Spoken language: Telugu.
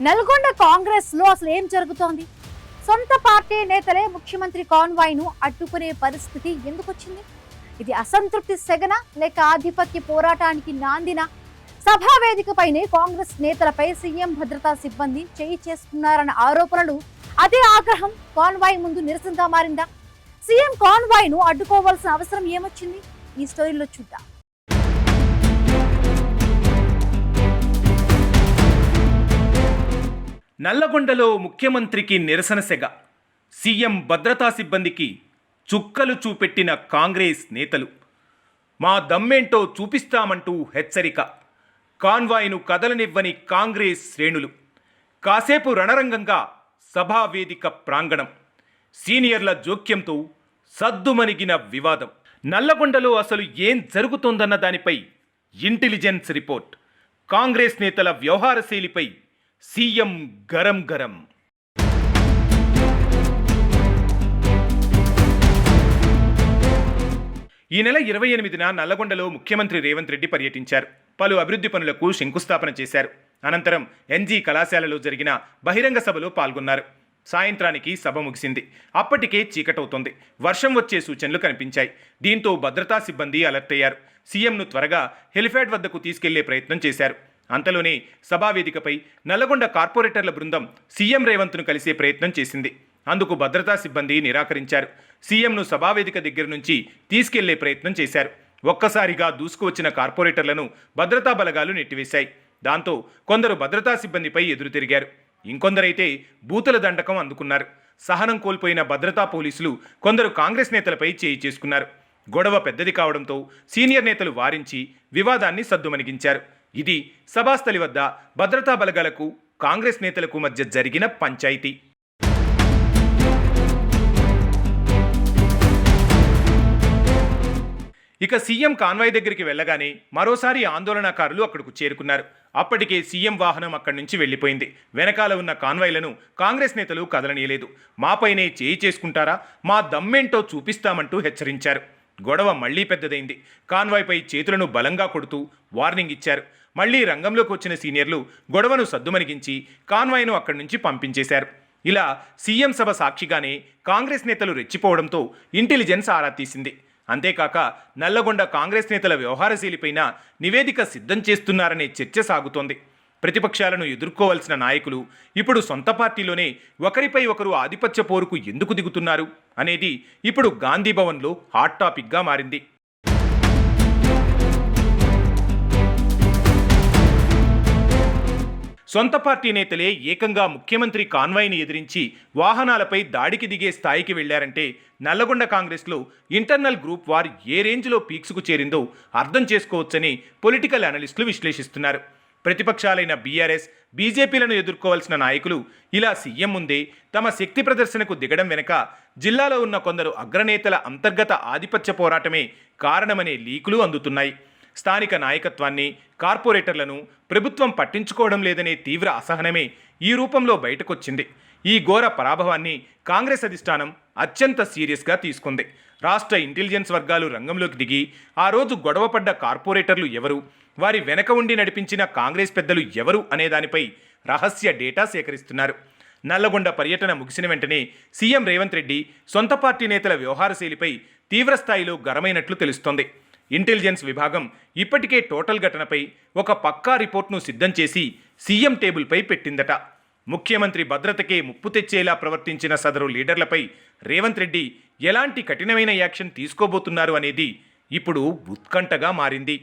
నల్గొండ కాంగ్రెస్ లో అసలు ఏం జరుగుతోంది? సొంత పార్టీ నేతలే ముఖ్యమంత్రి కాన్వాయ్ ను అడ్డుకునే పరిస్థితి ఎందుకు వచ్చింది? ఇది అసంతృప్తి సెగన లేక ఆధిపత్య పోరాటానికి నాందిన? సభా వేదికపైనే కాంగ్రెస్ నేతలపై సీఎం భద్రతా సిబ్బంది చేయి చేసుకున్నారన్న ఆరోపణలు, అదే ఆగ్రహం కాన్వాయ్ ముందు నిరసనగా మారిందా? సీఎం కాన్వాయ్ ను అడ్డుకోవాల్సిన అవసరం ఏమొచ్చింది? ఈ స్టోరీలో చూద్దాం. నల్లగొండలో ముఖ్యమంత్రికి నిరసన సెగ. సీఎం భద్రతా సిబ్బందికి చుక్కలు చూపెట్టిన కాంగ్రెస్ నేతలు. మా దమ్మేంటో చూపిస్తామంటూ హెచ్చరిక. కాన్వాయ్ను కదలనివ్వని కాంగ్రెస్ శ్రేణులు. కాసేపు రణరంగంగా సభా వేదిక ప్రాంగణం. సీనియర్ల జోక్యంతో సద్దుమణిగిన వివాదం. నల్లగొండలో అసలు ఏం జరుగుతోందన్న దానిపై ఇంటెలిజెన్స్ రిపోర్ట్. కాంగ్రెస్ నేతల వ్యవహారశైలిపై సీఎం గరం గరం. ఈ నెల 28న నల్లగొండలో ముఖ్యమంత్రి రేవంత్ రెడ్డి పర్యటించారు. పలు అభివృద్ధి పనులకు శంకుస్థాపన చేశారు. అనంతరం ఎన్జీ కళాశాలలో జరిగిన బహిరంగ సభలో పాల్గొన్నారు. సాయంత్రానికి సభ ముగిసింది. అప్పటికే చీకటవుతోంది. వర్షం వచ్చే సూచనలు కనిపించాయి. దీంతో భద్రతా సిబ్బంది అలర్ట్ అయ్యారు. సీఎంను త్వరగా హెలిప్యాడ్ వద్దకు తీసుకెళ్లే ప్రయత్నం చేశారు. అంతలోనే సభావేదికపై నల్లగొండ కార్పొరేటర్ల బృందం సీఎం రేవంత్ను కలిసే ప్రయత్నం చేసింది. అందుకు భద్రతా సిబ్బంది నిరాకరించారు. సీఎంను సభావేదిక దగ్గర నుంచి తీసుకెళ్లే ప్రయత్నం చేశారు. ఒక్కసారిగా దూసుకువచ్చిన కార్పొరేటర్లను భద్రతా బలగాలు నెట్టివేశాయి. దాంతో కొందరు భద్రతా సిబ్బందిపై ఎదురు తిరిగారు. ఇంకొందరైతే బూతుల దండకం అందుకున్నారు. సహనం కోల్పోయిన భద్రతా పోలీసులు కొందరు కాంగ్రెస్ నేతలపై చేయి చేసుకున్నారు. గొడవ పెద్దది కావడంతో సీనియర్ నేతలు వారించి వివాదాన్ని సద్దుమణిగించారు. ఇది సభాస్థలి వద్ద భద్రతా బలగాలకు కాంగ్రెస్ నేతలకు మధ్య జరిగిన పంచాయితీ. ఇక సీఎం కాన్వాయ్ దగ్గరికి వెళ్ళగానే మరోసారి ఆందోళనకారులు అక్కడకు చేరుకున్నారు. అప్పటికే సీఎం వాహనం అక్కడి నుంచి వెళ్లిపోయింది. వెనకాల ఉన్న కాన్వాయ్లను కాంగ్రెస్ నేతలు కదలనీయలేదు. మాపైనే చేయి చేసుకుంటారా, మా దమ్మేంటో చూపిస్తామంటూ హెచ్చరించారు. గొడవ మళ్లీ పెద్దదైంది. కాన్వాయ్పై చేతులను బలంగా కొడుతూ వార్నింగ్ ఇచ్చారు. మళ్లీ రంగంలోకి వచ్చిన సీనియర్లు గొడవను సద్దుమణిగించి కాన్వాయ్ను అక్కడి నుంచి పంపించేశారు. ఇలా సీఎం సభ సాక్షిగానే కాంగ్రెస్ నేతలు రెచ్చిపోవడంతో ఇంటెలిజెన్స్ ఆరా తీసింది. అంతేకాక నల్లగొండ కాంగ్రెస్ నేతల వ్యవహారశైలిపైన నివేదిక సిద్ధం చేస్తున్నారనే చర్చ సాగుతోంది. ప్రతిపక్షాలను ఎదుర్కోవాల్సిన నాయకులు ఇప్పుడు సొంత పార్టీలోనే ఒకరిపై ఒకరు ఆధిపత్య పోరుకు ఎందుకు దిగుతున్నారు అనేది ఇప్పుడు గాంధీభవన్లో హాట్ టాపిక్గా మారింది. సొంత పార్టీ నేతలే ఏకంగా ముఖ్యమంత్రి కాన్వాయ్ని ఎదిరించి వాహనాలపై దాడికి దిగే స్థాయికి వెళ్లారంటే నల్లగొండ కాంగ్రెస్లో ఇంటర్నల్ గ్రూప్ వార్ ఏ రేంజ్లో పీక్స్కు చేరిందో అర్థం చేసుకోవచ్చని పొలిటికల్ అనలిస్టులు విశ్లేషిస్తున్నారు. ప్రతిపక్షాలైన బీఆర్ఎస్, బీజేపీలను ఎదుర్కోవాల్సిన నాయకులు ఇలా సీఎం ముందే తమ శక్తి ప్రదర్శనకు దిగడం వెనుక జిల్లాలో ఉన్న కొందరు అగ్రనేతల అంతర్గత ఆధిపత్య పోరాటమే కారణమనే లీకులు అందుతున్నాయి. స్థానిక నాయకత్వాన్ని, కార్పొరేటర్లను ప్రభుత్వం పట్టించుకోవడం లేదనే తీవ్ర అసహనమే ఈ రూపంలో బయటకొచ్చింది. ఈ ఘోర పరాభవాన్ని కాంగ్రెస్ అధిష్టానం అత్యంత సీరియస్గా తీసుకుంది. రాష్ట్ర ఇంటెలిజెన్స్ వర్గాలు రంగంలోకి దిగి ఆ రోజు గొడవపడ్డ కార్పొరేటర్లు ఎవరు, వారి వెనక ఉండి నడిపించిన కాంగ్రెస్ పెద్దలు ఎవరు అనే దానిపై రహస్య డేటా సేకరిస్తున్నారు. నల్లగొండ పర్యటన ముగిసిన వెంటనే సీఎం రేవంత్ రెడ్డి సొంత పార్టీ నేతల వ్యవహారశైలిపై తీవ్రస్థాయిలో గరమైనట్లు తెలుస్తోంది. ఇంటెలిజెన్స్ విభాగం ఇప్పటికే టోటల్ ఘటనపై ఒక పక్కా రిపోర్ట్ను సిద్ధం చేసి సీఎం టేబుల్పై పెట్టిందట. ముఖ్యమంత్రి భద్రతకే ముప్పు తెచ్చేలా ప్రవర్తించిన సదరు లీడర్లపై రేవంత్ రెడ్డి ఎలాంటి కఠినమైన యాక్షన్ తీసుకోబోతున్నారు అనేది ఇప్పుడు ఉత్కంఠగా మారింది.